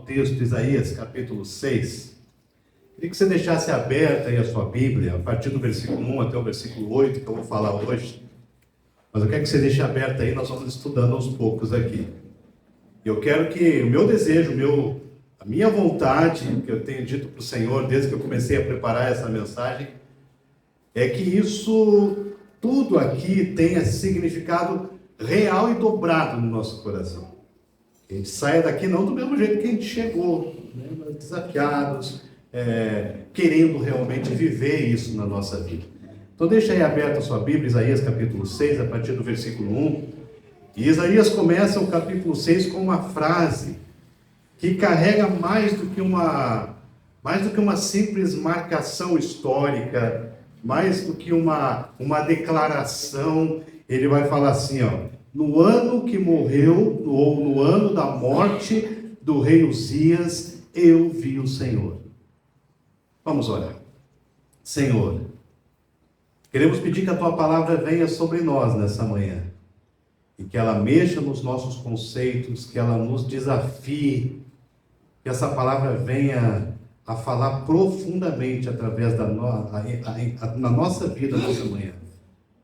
texto, Isaías capítulo 6. Queria que você deixasse aberta aí a sua Bíblia, a partir do versículo 1 até o versículo 8, que eu vou falar hoje. Mas eu quero que você deixe aberta aí, nós vamos estudando aos poucos aqui. Eu quero que o meu desejo, a minha vontade, que eu tenho dito para o Senhor desde que eu comecei a preparar essa mensagem, é que isso tudo aqui tenha significado real e dobrado no nosso coração. Que a gente saia daqui não do mesmo jeito que a gente chegou, né? Mas desafiados, querendo realmente viver isso na nossa vida. Então deixa aí aberta a sua Bíblia, Isaías capítulo 6, a partir do versículo 1. E Isaías começa o capítulo 6 com uma frase que carrega mais do que uma simples marcação histórica, mais do que uma declaração. Ele vai falar assim, no ano que morreu, ou no ano da morte do rei Uzias, eu vi o Senhor. Vamos orar. Senhor, queremos pedir que a Tua palavra venha sobre nós nessa manhã, e que ela mexa nos nossos conceitos, que ela nos desafie, que essa palavra venha a falar profundamente através na nossa vida nessa manhã,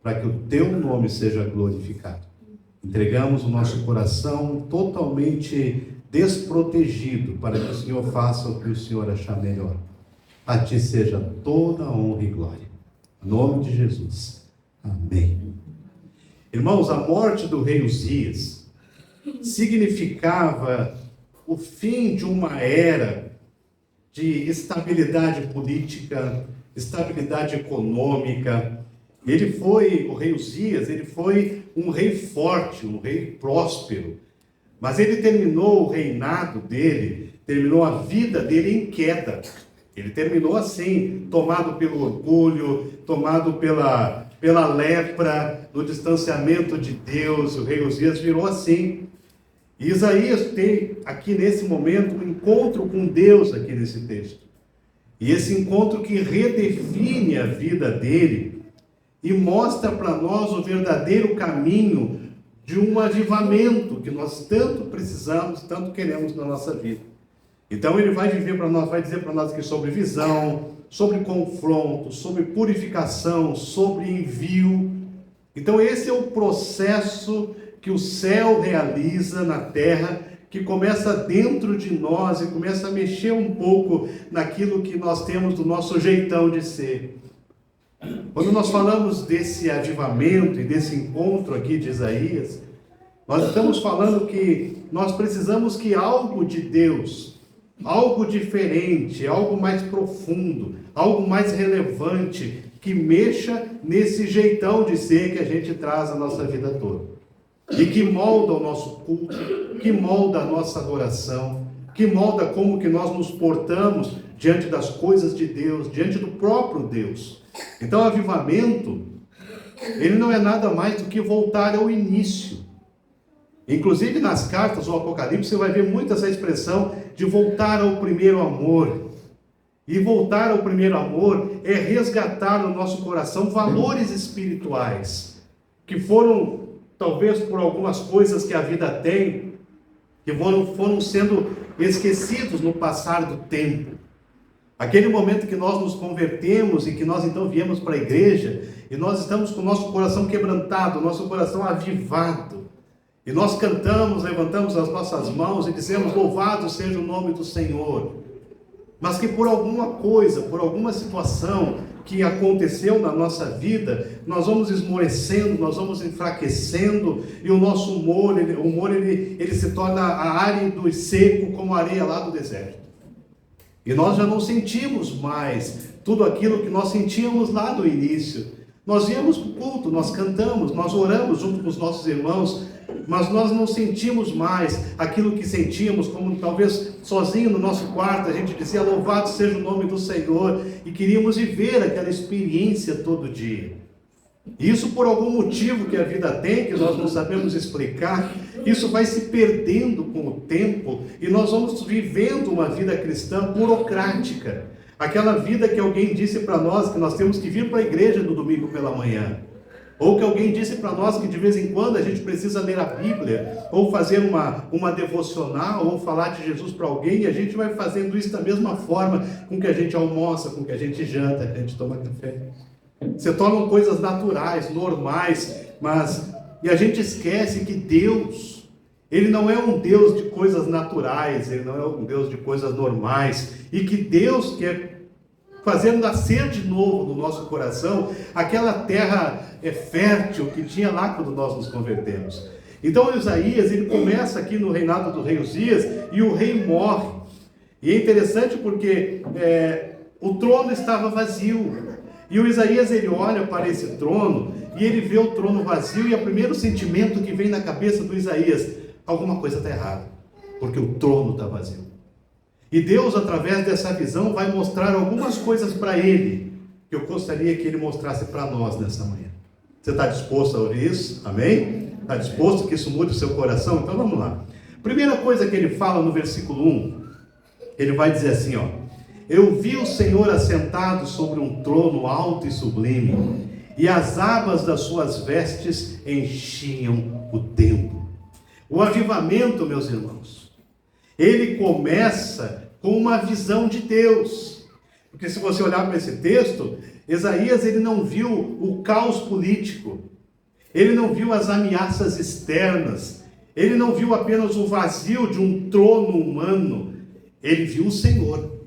para que o Teu nome seja glorificado. Entregamos o nosso coração totalmente desprotegido, para que o Senhor faça o que o Senhor achar melhor. A Ti seja toda a honra e glória. Em nome de Jesus. Amém. Irmãos, a morte do rei Uzias significava o fim de uma era de estabilidade política, estabilidade econômica. O rei Uzias, ele foi um rei forte, um rei próspero, mas ele terminou o reinado dele, terminou a vida dele em queda. Ele terminou assim, tomado pelo orgulho, tomado pela lepra, no distanciamento de Deus. O rei Uzias virou assim. E Isaías tem aqui nesse momento um encontro com Deus aqui nesse texto. E esse encontro que redefine a vida dele e mostra para nós o verdadeiro caminho de um avivamento que nós tanto precisamos, tanto queremos na nossa vida. Então ele vai dizer para nós aqui sobre visão, sobre confronto, sobre purificação, sobre envio. Então esse é o processo que o céu realiza na terra, que começa dentro de nós e começa a mexer um pouco naquilo que nós temos do nosso jeitão de ser. Quando nós falamos desse avivamento e desse encontro aqui de Isaías, nós estamos falando que nós precisamos que algo de Deus, algo diferente, algo mais profundo, algo mais relevante, que mexa nesse jeitão de ser que a gente traz a nossa vida toda. E que molda o nosso culto, que molda a nossa adoração, que molda como que nós nos portamos diante das coisas de Deus, diante do próprio Deus. Então, o avivamento, ele não é nada mais do que voltar ao início. Inclusive nas cartas do Apocalipse, você vai ver muito essa expressão de voltar ao primeiro amor. E voltar ao primeiro amor é resgatar no nosso coração valores espirituais, que foram, talvez por algumas coisas que a vida tem, que foram sendo esquecidos no passar do tempo. Aquele momento que nós nos convertemos e que nós então viemos para a igreja, e nós estamos com o nosso coração quebrantado, o nosso coração avivado. E nós cantamos, levantamos as nossas mãos e dizemos, louvado seja o nome do Senhor. Mas que por alguma coisa, por alguma situação que aconteceu na nossa vida, nós vamos esmorecendo, nós vamos enfraquecendo, e o nosso humor ele se torna árido e seco como a areia lá do deserto. E nós já não sentimos mais tudo aquilo que nós sentíamos lá no início. Nós íamos para o culto, nós cantamos, nós oramos junto com os nossos irmãos, mas nós não sentimos mais aquilo que sentíamos, como talvez sozinho no nosso quarto a gente dizia, louvado seja o nome do Senhor, e queríamos viver aquela experiência todo dia. Isso por algum motivo que a vida tem, que nós não sabemos explicar, isso vai se perdendo com o tempo, e nós vamos vivendo uma vida cristã burocrática. Aquela vida que alguém disse para nós que nós temos que vir para a igreja no domingo pela manhã. Ou que alguém disse para nós que de vez em quando a gente precisa ler a Bíblia, ou fazer uma devocional, ou falar de Jesus para alguém, e a gente vai fazendo isso da mesma forma com que a gente almoça, com que a gente janta, que a gente toma café. Se tornam coisas naturais, normais, e a gente esquece que Deus, Ele não é um Deus de coisas naturais, Ele não é um Deus de coisas normais, e que Deus quer fazer nascer de novo no nosso coração aquela terra fértil que tinha lá quando nós nos convertemos. Então Isaías, ele começa aqui no reinado do rei Uzias, e o rei morre. E é interessante porque o trono estava vazio, e o Isaías, ele olha para esse trono, e ele vê o trono vazio, e o primeiro sentimento que vem na cabeça do Isaías: alguma coisa está errada, porque o trono está vazio. E Deus, através dessa visão, vai mostrar algumas coisas para ele, que eu gostaria que ele mostrasse para nós nessa manhã. Você está disposto a ouvir isso? Amém? Está disposto que isso mude o seu coração? Então vamos lá. Primeira coisa que ele fala no versículo 1, ele vai dizer assim, ó: eu vi o Senhor assentado sobre um trono alto e sublime, e as abas das suas vestes enchiam o templo. O avivamento, meus irmãos, ele começa com uma visão de Deus. Porque se você olhar para esse texto, Isaías, ele não viu o caos político, ele não viu as ameaças externas, ele não viu apenas o vazio de um trono humano, ele viu o Senhor,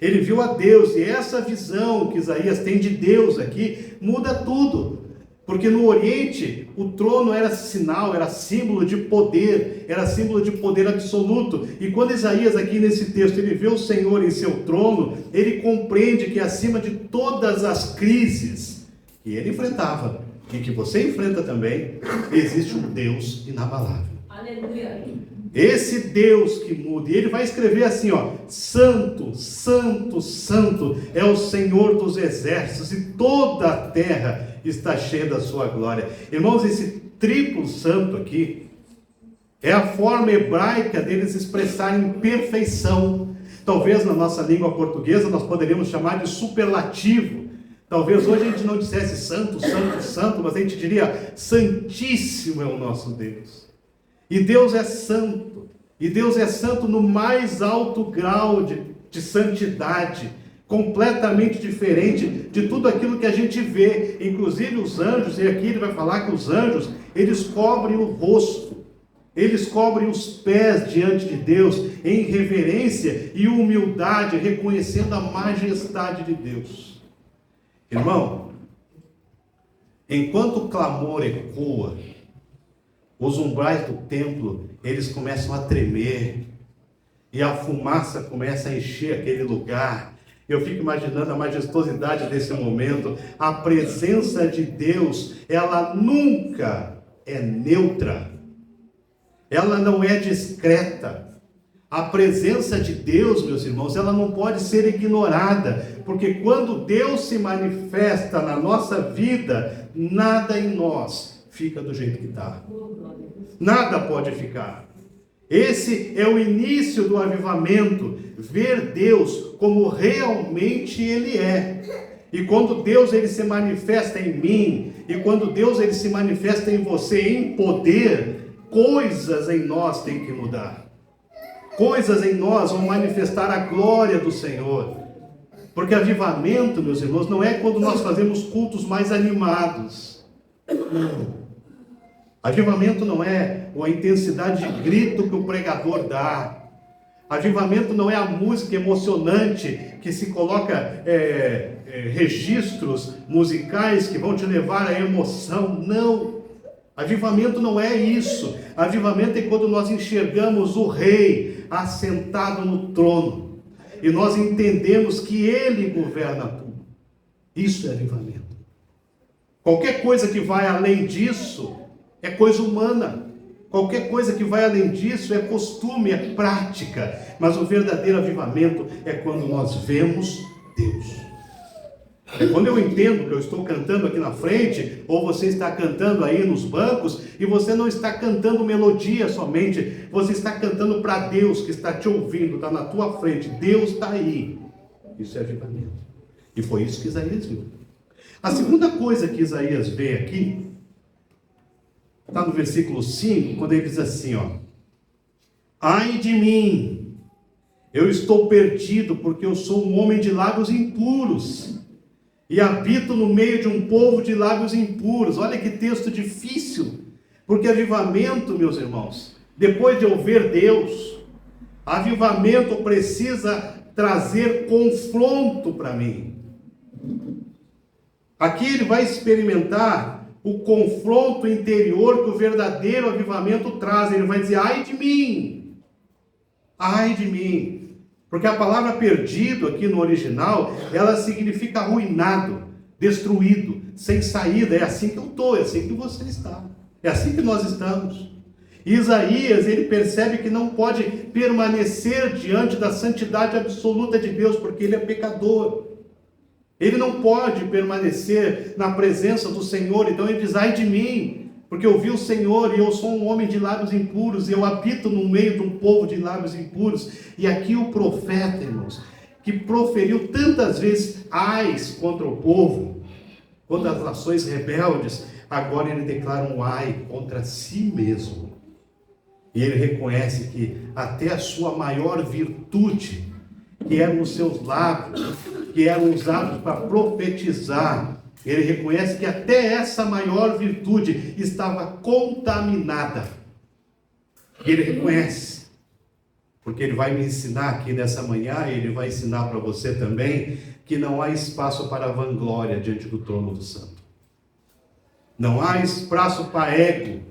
ele viu a Deus. E essa visão que Isaías tem de Deus aqui muda tudo. Porque no Oriente, o trono era sinal, era símbolo de poder, era símbolo de poder absoluto. E quando Isaías, aqui nesse texto, ele vê o Senhor em seu trono, ele compreende que acima de todas as crises que ele enfrentava, e que você enfrenta também, existe um Deus inabalável. Aleluia! Esse Deus que muda. E ele vai escrever assim, ó: santo, santo, santo é o Senhor dos exércitos, e toda a terra está cheia da sua glória. Irmãos, esse triplo santo aqui é a forma hebraica deles expressarem perfeição. Talvez na nossa língua portuguesa nós poderíamos chamar de superlativo. Talvez hoje a gente não dissesse santo, santo, santo, mas a gente diria: santíssimo é o nosso Deus. E Deus é santo, e Deus é santo no mais alto grau de santidade, completamente diferente de tudo aquilo que a gente vê. Inclusive os anjos, e aqui ele vai falar que os anjos, eles cobrem o rosto, eles cobrem os pés diante de Deus, em reverência e humildade, reconhecendo a majestade de Deus. Irmão, enquanto o clamor ecoa, os umbrais do templo, eles começam a tremer, e a fumaça começa a encher aquele lugar. Eu fico imaginando a majestosidade desse momento. A presença de Deus, ela nunca é neutra, ela não é discreta. A presença de Deus, meus irmãos, ela não pode ser ignorada, porque quando Deus se manifesta na nossa vida, nada em nós fica do jeito que está. Nada pode ficar. Esse é o início do avivamento, ver Deus como realmente Ele é. E quando Deus ele se manifesta em mim, e quando Deus ele se manifesta em você em poder, coisas em nós têm que mudar. Coisas em nós vão manifestar a glória do Senhor. Porque avivamento, meus irmãos, não é quando nós fazemos cultos mais animados. Não. Avivamento não é a intensidade de grito que o pregador dá. Avivamento não é a música emocionante que se coloca registros musicais que vão te levar à emoção. Não. Avivamento não é isso. Avivamento é quando nós enxergamos o Rei assentado no trono e nós entendemos que Ele governa tudo. Isso é avivamento. Qualquer coisa que vai além disso é coisa humana. Qualquer coisa que vai além disso é costume, é prática. Mas o verdadeiro avivamento é quando nós vemos Deus. É quando eu entendo que eu estou cantando aqui na frente, ou você está cantando aí nos bancos, e você não está cantando melodia somente, você está cantando para Deus que está te ouvindo, está na tua frente. Deus está aí. Isso é avivamento. E foi isso que Isaías viu. A segunda coisa que Isaías vê aqui, está no versículo 5, quando ele diz assim, ó: ai de mim, eu estou perdido, porque eu sou um homem de lábios impuros, e habito no meio de um povo de lábios impuros. Olha que texto difícil, porque avivamento, meus irmãos, depois de ouvir Deus, avivamento precisa trazer confronto para mim. Aqui ele vai experimentar o confronto interior que o verdadeiro avivamento traz. Ele vai dizer: ai de mim, ai de mim. Porque a palavra perdido aqui no original, ela significa arruinado, destruído, sem saída. É assim que eu estou, é assim que você está, é assim que nós estamos. Isaías, ele percebe que não pode permanecer diante da santidade absoluta de Deus, porque ele é pecador. Ele não pode permanecer na presença do Senhor. Então ele diz: ai de mim, porque eu vi o Senhor e eu sou um homem de lábios impuros, e eu habito no meio de um povo de lábios impuros. E aqui o profeta, irmãos, que proferiu tantas vezes ais contra o povo, contra as nações rebeldes, agora ele declara um ai contra si mesmo. E ele reconhece que até a sua maior virtude, que eram os seus lábios, que eram usados para profetizar, ele reconhece que até essa maior virtude estava contaminada. E ele reconhece, porque ele vai me ensinar aqui nessa manhã, e ele vai ensinar para você também, que não há espaço para vanglória diante do trono do Santo. Não há espaço para ego,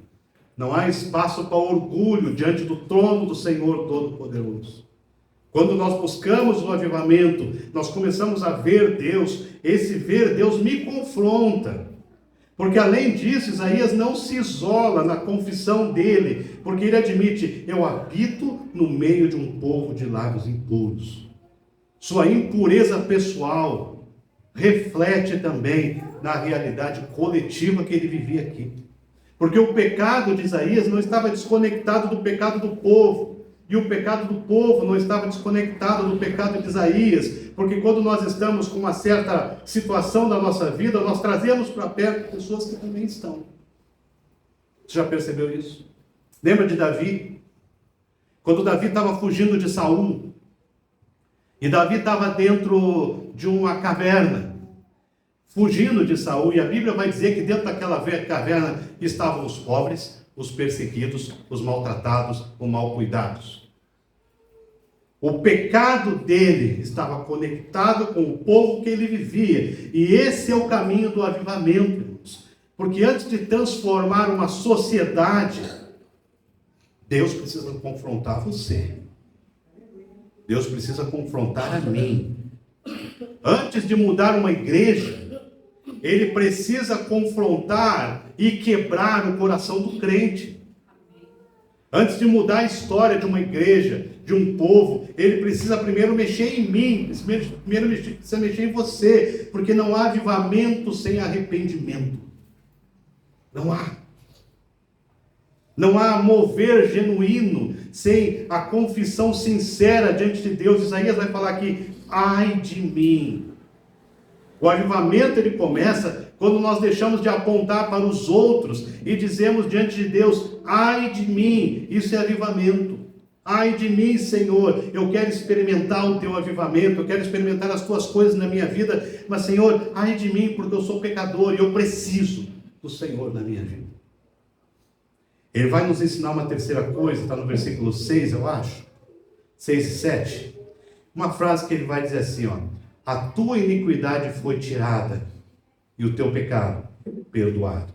não há espaço para orgulho diante do trono do Senhor Todo-Poderoso. Quando nós buscamos o avivamento, nós começamos a ver Deus. Esse ver Deus me confronta. Porque além disso, Isaías não se isola na confissão dele, porque ele admite: eu habito no meio de um povo de lábios impuros. Sua impureza pessoal reflete também na realidade coletiva que ele vivia aqui. Porque o pecado de Isaías não estava desconectado do pecado do povo. E o pecado do povo não estava desconectado do pecado de Isaías. Porque quando nós estamos com uma certa situação da nossa vida, nós trazemos para perto pessoas que também estão. Você já percebeu isso? Lembra de Davi? Quando Davi estava fugindo de Saul. E Davi estava dentro de uma caverna, fugindo de Saul, e a Bíblia vai dizer que dentro daquela caverna estavam os pobres, os perseguidos, os maltratados, os mal cuidados. O pecado dele estava conectado com o povo que ele vivia, e esse é o caminho do avivamento, irmãos. Porque antes de transformar uma sociedade, Deus precisa confrontar você. Deus precisa confrontar a mim. Antes de mudar uma igreja, ele precisa confrontar e quebrar o coração do crente. Antes de mudar a história de uma igreja, de um povo, ele precisa primeiro mexer em mim, primeiro precisa mexer em você, porque não há avivamento sem arrependimento. Não há. Não há mover genuíno sem a confissão sincera diante de Deus. Isaías vai falar aqui: ai de mim. O avivamento ele começa quando nós deixamos de apontar para os outros e dizemos diante de Deus: ai de mim. Isso é avivamento. Ai de mim, Senhor, eu quero experimentar o teu avivamento, eu quero experimentar as tuas coisas na minha vida, mas Senhor, ai de mim, porque eu sou pecador e eu preciso do Senhor na minha vida. Ele vai nos ensinar uma terceira coisa, está no versículo 6, eu acho, 6 e 7, uma frase que ele vai dizer assim, ó: a tua iniquidade foi tirada e o teu pecado perdoado.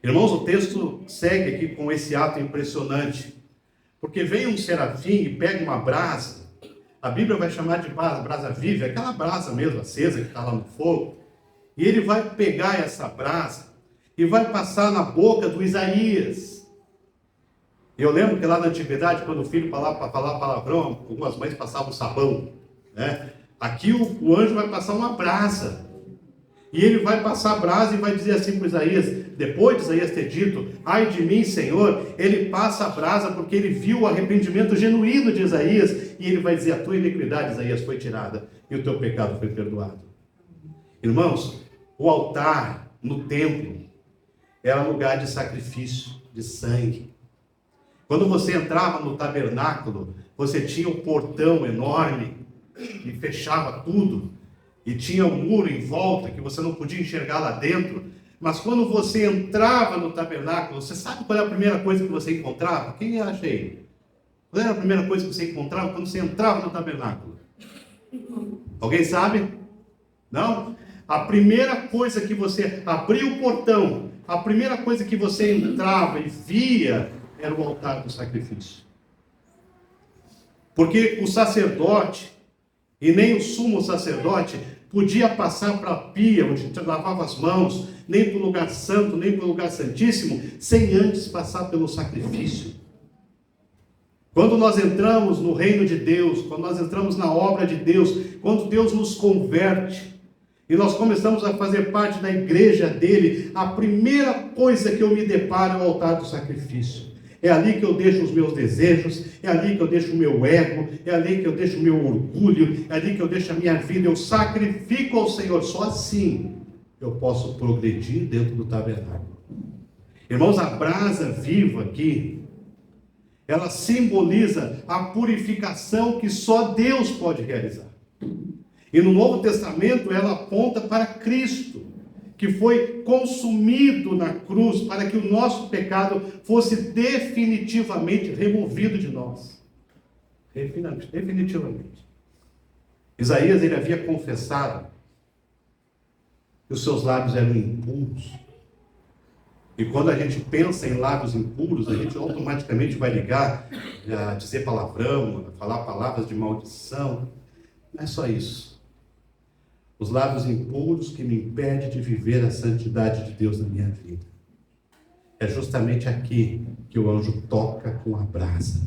Irmãos, o texto segue aqui com esse ato impressionante, porque vem um serafim e pega uma brasa, a Bíblia vai chamar de brasa viva, aquela brasa mesmo acesa que está lá no fogo, e ele vai pegar essa brasa e vai passar na boca do Isaías. Eu lembro que lá na antiguidade, quando o filho falava para falar palavrão, algumas mães passavam sabão, né? Aqui o anjo vai passar uma brasa. E ele vai passar a brasa e vai dizer assim para Isaías, depois de Isaías ter dito, ai de mim, Senhor, ele passa a brasa porque ele viu o arrependimento genuíno de Isaías, e ele vai dizer: a tua iniquidade, Isaías, foi tirada, e o teu pecado foi perdoado. Irmãos, o altar no templo era lugar de sacrifício, de sangue. Quando você entrava no tabernáculo, você tinha um portão enorme e fechava tudo, e tinha um muro em volta que você não podia enxergar lá dentro. Mas quando você entrava no tabernáculo, você sabe qual é a primeira coisa que você encontrava? Quem acha aí? Qual era a primeira coisa que você encontrava quando você entrava no tabernáculo? Alguém sabe? Não? A primeira coisa que você abria o portão, a primeira coisa que você entrava e via era o altar do sacrifício. Porque o sacerdote, e nem o sumo sacerdote, podia passar para a pia, onde lavava as mãos, nem para o lugar santo, nem para o lugar santíssimo, sem antes passar pelo sacrifício. Quando nós entramos no reino de Deus, quando nós entramos na obra de Deus, quando Deus nos converte, e nós começamos a fazer parte da igreja dele, a primeira coisa que eu me deparo é o altar do sacrifício. É ali que eu deixo os meus desejos, é ali que eu deixo o meu ego, é ali que eu deixo o meu orgulho, é ali que eu deixo a minha vida, eu sacrifico ao Senhor. Só assim eu posso progredir dentro do tabernáculo. Irmãos, a brasa viva aqui, ela simboliza a purificação que só Deus pode realizar. E no Novo Testamento ela aponta para Cristo, que foi consumido na cruz para que o nosso pecado fosse definitivamente removido de nós. Definitivamente. Isaías, ele havia confessado que os seus lábios eram impuros. E quando a gente pensa em lábios impuros, a gente automaticamente vai ligar a dizer palavrão, a falar palavras de maldição. Não é só isso. Os lábios impuros que me impedem de viver a santidade de Deus na minha vida. É justamente aqui que o anjo toca com a brasa.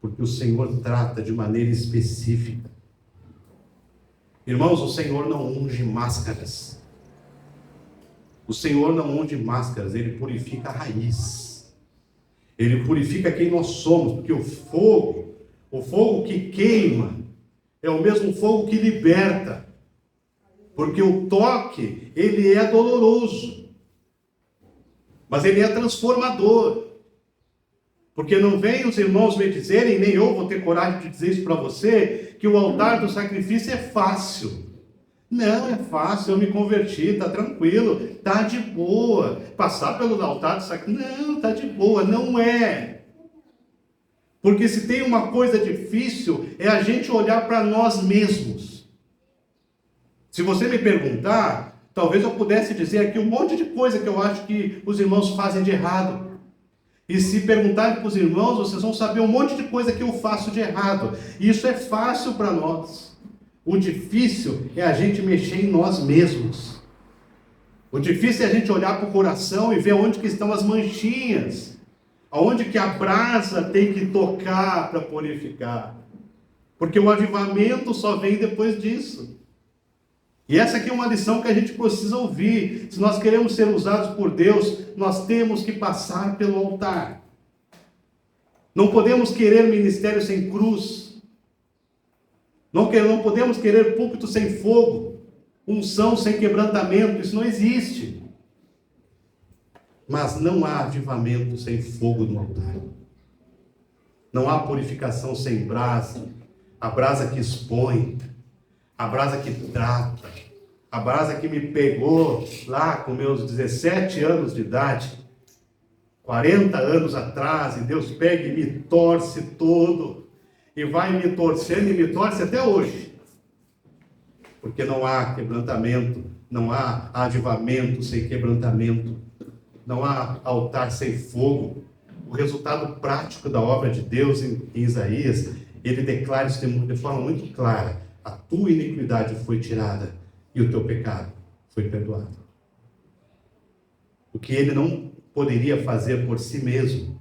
Porque o Senhor trata de maneira específica. Irmãos, o Senhor não unge máscaras. O Senhor não unge máscaras, Ele purifica a raiz. Ele purifica quem nós somos, porque o fogo que queima, é o mesmo fogo que liberta. Porque o toque, ele é doloroso, mas ele é transformador. Porque não vem os irmãos me dizerem, nem eu vou ter coragem de dizer isso para você, que o altar do sacrifício é fácil. Não é fácil, eu me converti, está tranquilo, está de boa. Passar pelo altar do sacrifício, não, está de boa, não é. Porque se tem uma coisa difícil, é a gente olhar para nós mesmos. Se você me perguntar, talvez eu pudesse dizer aqui um monte de coisa que eu acho que os irmãos fazem de errado. E se perguntarem para os irmãos, vocês vão saber um monte de coisa que eu faço de errado. E isso é fácil para nós. O difícil é a gente mexer em nós mesmos. O difícil é a gente olhar para o coração e ver onde que estão as manchinhas. Aonde que a brasa tem que tocar para purificar. Porque o avivamento só vem depois disso. E essa aqui é uma lição que a gente precisa ouvir. Se nós queremos ser usados por Deus, nós temos que passar pelo altar. Não podemos querer ministério sem cruz. Não podemos querer púlpito sem fogo. Unção sem quebrantamento. Isso não existe. Mas não há avivamento sem fogo no altar. Não há purificação sem brasa. A brasa que expõe. A brasa que trata, a brasa que me pegou lá com meus 17 anos de idade, 40 anos atrás, e Deus pega e me torce todo, e vai me torcendo e me torce até hoje. Porque não há quebrantamento, não há avivamento sem quebrantamento, não há altar sem fogo. O resultado prático da obra de Deus em Isaías, ele declara isso de forma muito clara. A tua iniquidade foi tirada e o teu pecado foi perdoado. O que ele não poderia fazer por si mesmo,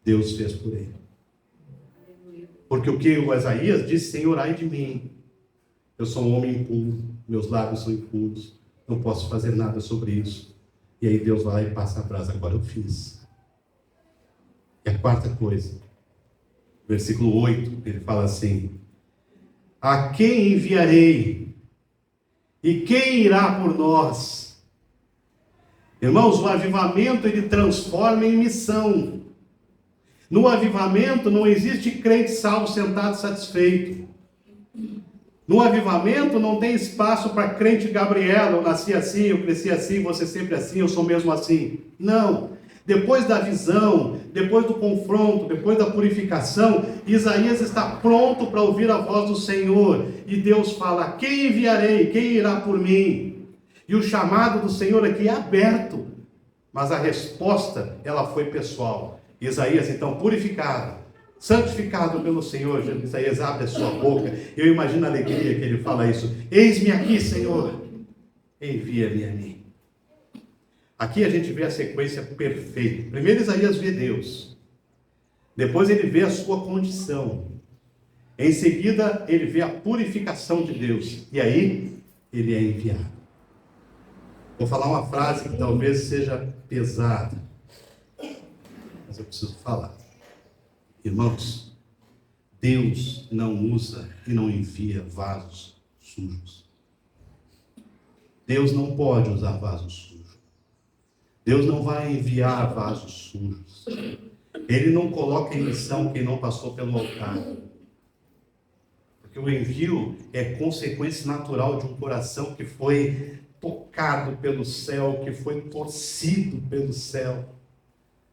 Deus fez por ele. Porque o que o Isaías disse, Senhor, ai de mim. Eu sou um homem impuro, meus lábios são impuros, não posso fazer nada sobre isso. E aí Deus vai lá e passa a brasa, agora eu fiz. E a quarta coisa, versículo 8, ele fala assim: a quem enviarei? E quem irá por nós? Irmãos, o avivamento ele transforma em missão. No avivamento não existe crente salvo, sentado, satisfeito. No avivamento não tem espaço para crente Gabriela, eu nasci assim, eu cresci assim, você sempre assim, eu sou mesmo assim. Não. Depois da visão, depois do confronto, depois da purificação, Isaías está pronto para ouvir a voz do Senhor. E Deus fala: quem enviarei? Quem irá por mim? E o chamado do Senhor aqui é aberto. Mas a resposta, ela foi pessoal. Isaías, então, purificado, santificado pelo Senhor, Isaías abre a sua boca. Eu imagino a alegria que ele fala isso: eis-me aqui, Senhor, envia-me a mim. Aqui a gente vê a sequência perfeita. Primeiro Isaías vê Deus, depois ele vê a sua condição, em seguida ele vê a purificação de Deus, e aí ele é enviado. Vou falar uma frase que talvez seja pesada, mas eu preciso falar. Irmãos, Deus não usa e não envia vasos sujos. Deus não pode usar vasos sujos. Deus não vai enviar vasos sujos. Ele não coloca em missão quem não passou pelo altar. Porque o envio é consequência natural de um coração que foi tocado pelo céu, que foi torcido pelo céu.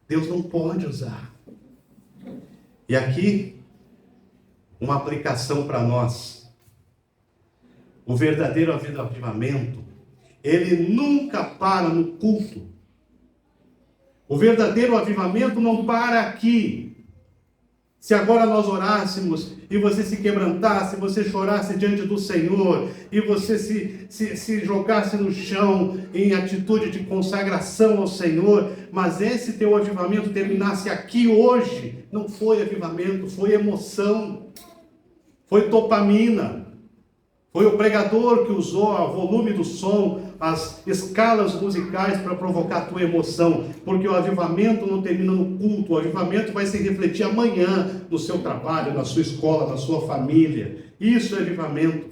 Deus não pode usar. E aqui, uma aplicação para nós. O verdadeiro avivamento, ele nunca para no culto. O verdadeiro avivamento não para aqui. Se agora nós orássemos e você se quebrantasse, você chorasse diante do Senhor e você se jogasse no chão em atitude de consagração ao Senhor, mas esse teu avivamento terminasse aqui hoje, não foi avivamento, foi emoção, foi dopamina, foi o pregador que usou o volume do som, as escalas musicais para provocar a tua emoção, porque o avivamento não termina no culto, o avivamento vai se refletir amanhã no seu trabalho, na sua escola, na sua família. Isso é avivamento.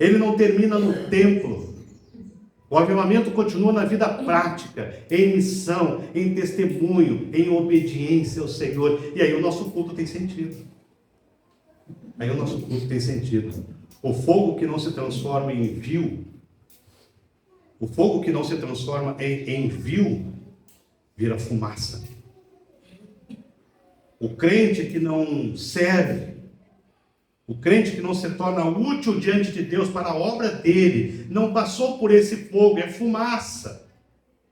Ele não termina no templo. O avivamento continua na vida prática, em missão, em testemunho, em obediência ao Senhor. E aí o nosso culto tem sentido. Aí o nosso culto tem sentido. O fogo que não se transforma em envio, o fogo que não se transforma em envio, vira fumaça. O crente que não serve, o crente que não se torna útil diante de Deus para a obra dele, não passou por esse fogo, é fumaça.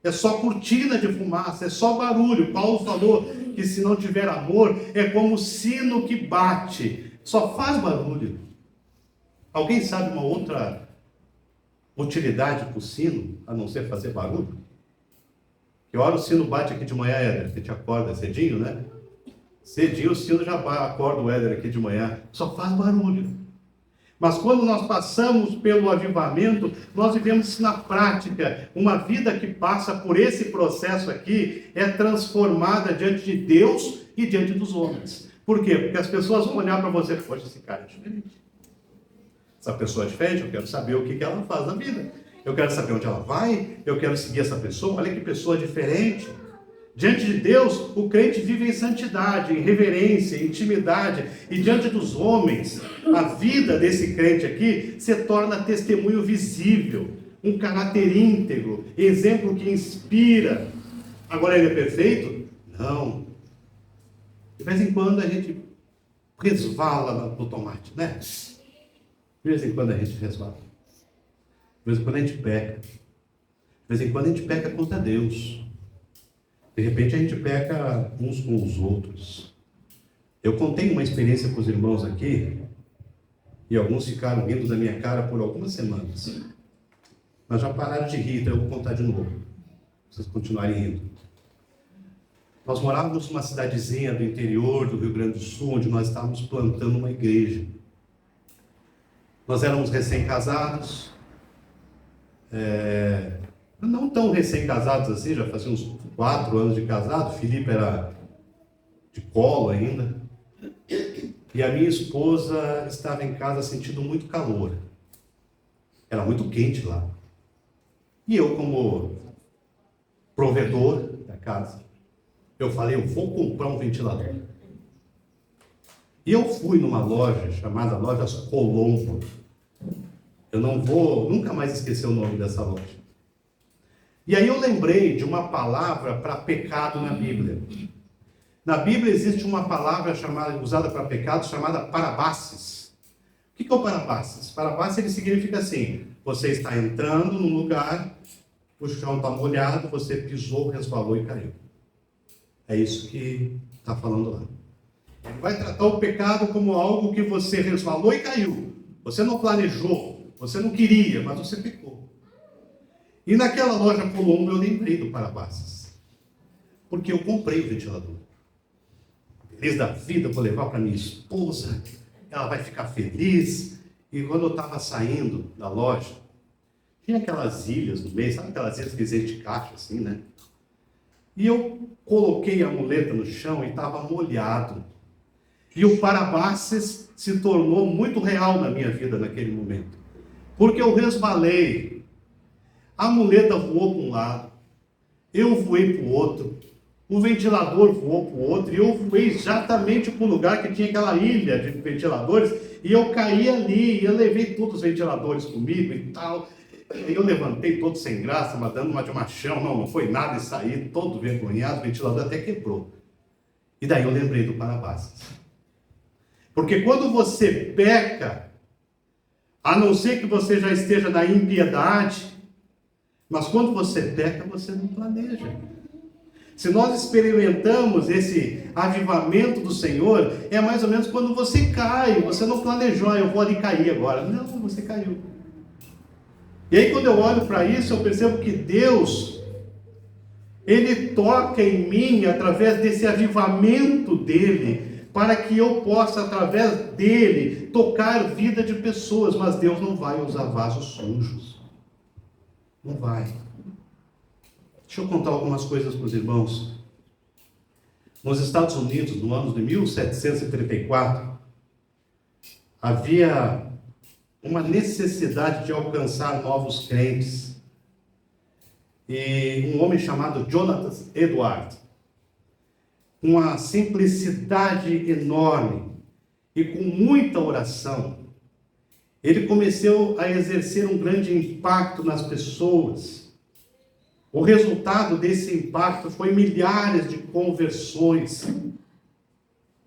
É só cortina de fumaça, é só barulho. Paulo falou que se não tiver amor, é como o sino que bate, só faz barulho. Alguém sabe uma outra utilidade para o sino, a não ser fazer barulho? Que hora o sino bate aqui de manhã, Éder? Você te acorda cedinho, né? Cedinho o sino já acorda o Éder aqui de manhã. Só faz barulho. Mas quando nós passamos pelo avivamento, nós vivemos isso na prática. Uma vida que passa por esse processo aqui é transformada diante de Deus e diante dos homens. Por quê? Porque as pessoas vão olhar para você: poxa, esse cara é diferente. Essa pessoa é diferente, eu quero saber o que ela faz na vida. Eu quero saber onde ela vai, eu quero seguir essa pessoa. Olha que pessoa diferente. Diante de Deus, o crente vive em santidade, em reverência, em intimidade. E diante dos homens, a vida desse crente aqui se torna testemunho visível, um caráter íntegro, exemplo que inspira. Agora ele é perfeito? Não. De vez em quando a gente resvala no tomate, né? De vez em quando a gente resvala. De vez em quando a gente peca. De vez em quando a gente peca contra Deus. De repente a gente peca uns com os outros. Eu contei uma experiência com os irmãos aqui, e alguns ficaram rindo da minha cara por algumas semanas. Mas já pararam de rir, então eu vou contar de novo. Pra vocês continuarem rindo. Nós morávamos numa cidadezinha do interior do Rio Grande do Sul, onde nós estávamos plantando uma igreja. Nós éramos recém-casados, não tão recém-casados assim, já fazia uns 4 anos de casado. Felipe era de colo ainda, e a minha esposa estava em casa sentindo muito calor. Era muito quente lá. E eu, como provedor da casa, eu falei, eu vou comprar um ventilador. E eu fui numa loja chamada Lojas Colombo. Eu não vou nunca mais esquecer o nome dessa loja. E aí eu lembrei de uma palavra para pecado na Bíblia. Na Bíblia existe uma palavra usada para pecado chamada parabases. O que é o parabases? Parabases ele significa assim, você está entrando num lugar, o chão está molhado, você pisou, resvalou e caiu. É isso que está falando lá. Ele vai tratar o pecado como algo que você resvalou e caiu. Você não planejou, você não queria, mas você pecou. E naquela loja Colombo eu lembrei do parabases. Porque eu comprei o ventilador. Feliz da vida, vou levar para minha esposa, ela vai ficar feliz. E quando eu estava saindo da loja, tinha aquelas ilhas no meio, sabe aquelas ilhas que existe de caixa assim, né? E eu coloquei a muleta no chão e estava molhado. E o parabases se tornou muito real na minha vida naquele momento. Porque eu resvalei, a muleta voou para um lado, eu voei para o outro, o ventilador voou para o outro, e eu voei exatamente para o lugar que tinha aquela ilha de ventiladores, e eu caí ali, e eu levei todos os ventiladores comigo e tal. Eu levantei todo sem graça, mas dando uma de machão, não foi nada, e saí todo vergonhado, o ventilador até quebrou. E daí eu lembrei do parabases. Porque quando você peca, a não ser que você já esteja na impiedade, mas quando você peca, você não planeja. Se nós experimentamos esse avivamento do Senhor, é mais ou menos quando você cai, você não planejou, eu vou ali cair agora. Não, você caiu. E aí quando eu olho para isso, eu percebo que Deus, Ele toca em mim através desse avivamento dEle, para que eu possa, através dEle, tocar a vida de pessoas, mas Deus não vai usar vasos sujos. Não vai. Deixa eu contar algumas coisas para os irmãos. Nos Estados Unidos, no ano de 1734, havia uma necessidade de alcançar novos crentes. E um homem chamado Jonathan Edwards, com uma simplicidade enorme e com muita oração, ele começou a exercer um grande impacto nas pessoas. O resultado desse impacto foi milhares de conversões.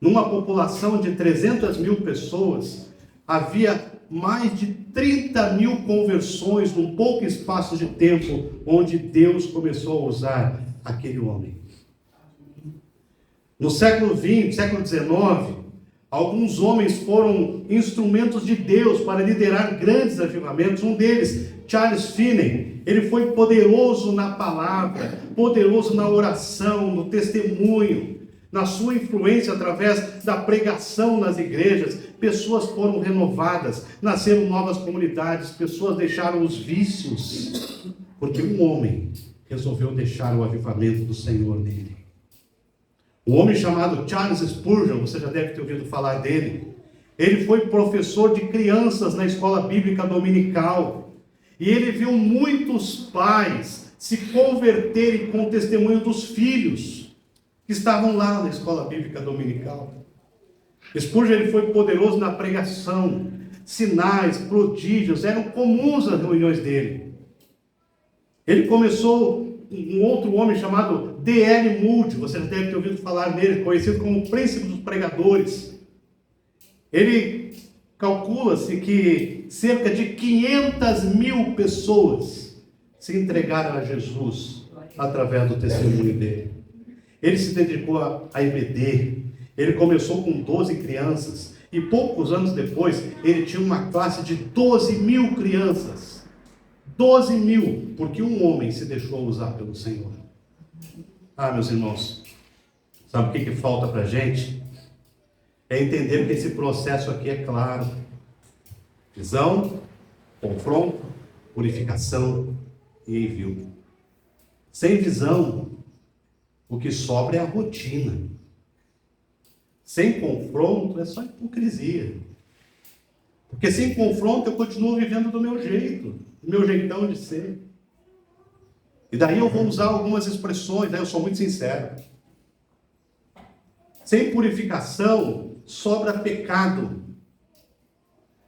Numa população de 300 mil pessoas, havia mais de 30 mil conversões num pouco espaço de tempo, onde Deus começou a usar aquele homem. No século XX, século XIX, alguns homens foram instrumentos de Deus para liderar grandes avivamentos. Um deles, Charles Finney, ele foi poderoso na palavra, poderoso na oração, no testemunho, na sua influência através da pregação nas igrejas. Pessoas foram renovadas, nasceram novas comunidades, pessoas deixaram os vícios, porque um homem resolveu deixar o avivamento do Senhor nele. Um homem chamado Charles Spurgeon, você já deve ter ouvido falar dele. Ele foi professor de crianças na escola bíblica dominical. E ele viu muitos pais se converterem com o testemunho dos filhos que estavam lá na escola bíblica dominical. Spurgeon ele foi poderoso na pregação. Sinais, prodígios eram comuns nas reuniões dele. Ele começou um outro homem chamado D.L. Moody, você já deve ter ouvido falar nele, conhecido como o príncipe dos pregadores. Ele calcula-se que cerca de 500 mil pessoas se entregaram a Jesus através do testemunho dele. Ele se dedicou a IBD, ele começou com 12 crianças, e poucos anos depois, ele tinha uma classe de 12 mil crianças. 12 mil, porque um homem se deixou usar pelo Senhor. Ah, meus irmãos, sabe o que falta para a gente? É entender que esse processo aqui é claro. Visão, confronto, purificação e envio. Sem visão, o que sobra é a rotina. Sem confronto, é só hipocrisia. Porque sem confronto eu continuo vivendo do meu jeito, do meu jeitão de ser. E daí eu vou usar algumas expressões, daí eu sou muito sincero. Sem purificação sobra pecado.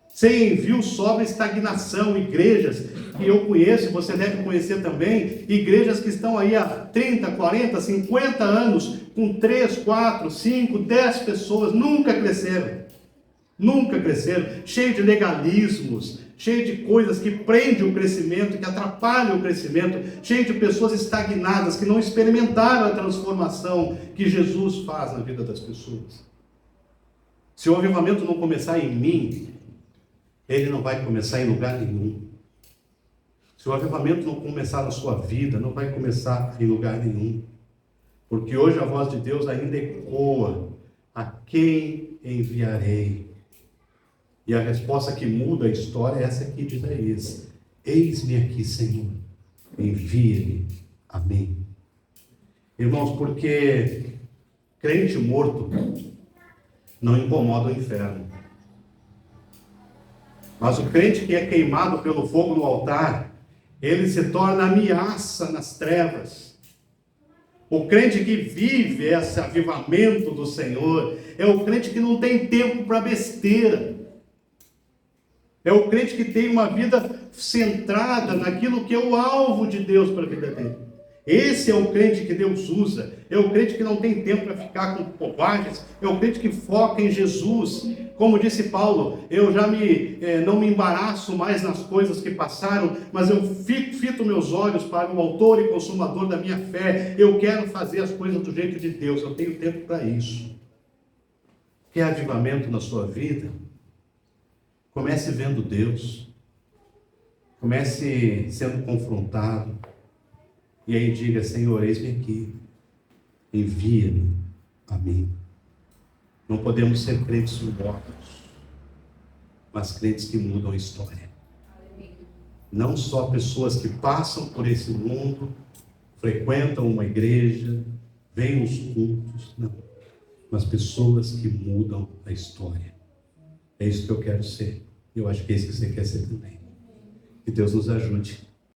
Sem envio sobra estagnação. Igrejas que eu conheço, e você deve conhecer também, igrejas que estão aí há 30, 40, 50 anos, com 3, 4, 5, 10 pessoas, nunca cresceram. Nunca cresceram, cheio de legalismos, cheio de coisas que prendem o crescimento, que atrapalham o crescimento, cheio de pessoas estagnadas, que não experimentaram a transformação que Jesus faz na vida das pessoas. Se o avivamento não começar em mim, ele não vai começar em lugar nenhum. Se o avivamento não começar na sua vida, não vai começar em lugar nenhum. Porque hoje a voz de Deus ainda ecoa: a quem enviarei? E a resposta que muda a história é essa aqui de Isaías: eis-me aqui, Senhor, envia-me a mim. Irmãos, porque crente morto não incomoda o inferno. Mas o crente que é queimado pelo fogo no altar, ele se torna ameaça nas trevas. O crente que vive esse avivamento do Senhor é o crente que não tem tempo para besteira. É o crente que tem uma vida centrada naquilo que é o alvo de Deus para a vida dele. Esse é o crente que Deus usa. É o crente que não tem tempo para ficar com bobagens. É o crente que foca em Jesus. Como disse Paulo, eu já não me embaraço mais nas coisas que passaram, mas eu fito meus olhos para o autor e consumador da minha fé. Eu quero fazer as coisas do jeito de Deus. Eu tenho tempo para isso. Quer avivamento na sua vida? Comece vendo Deus. Comece sendo confrontado. E aí diga: Senhor, eis-me aqui. Envia-me a mim. Não podemos ser crentes mortos, mas crentes que mudam a história. Não só pessoas que passam por esse mundo, frequentam uma igreja, veem os cultos, não. Mas pessoas que mudam a história. É isso que eu quero ser. Eu acho que é isso que você quer ser também. Que Deus nos ajude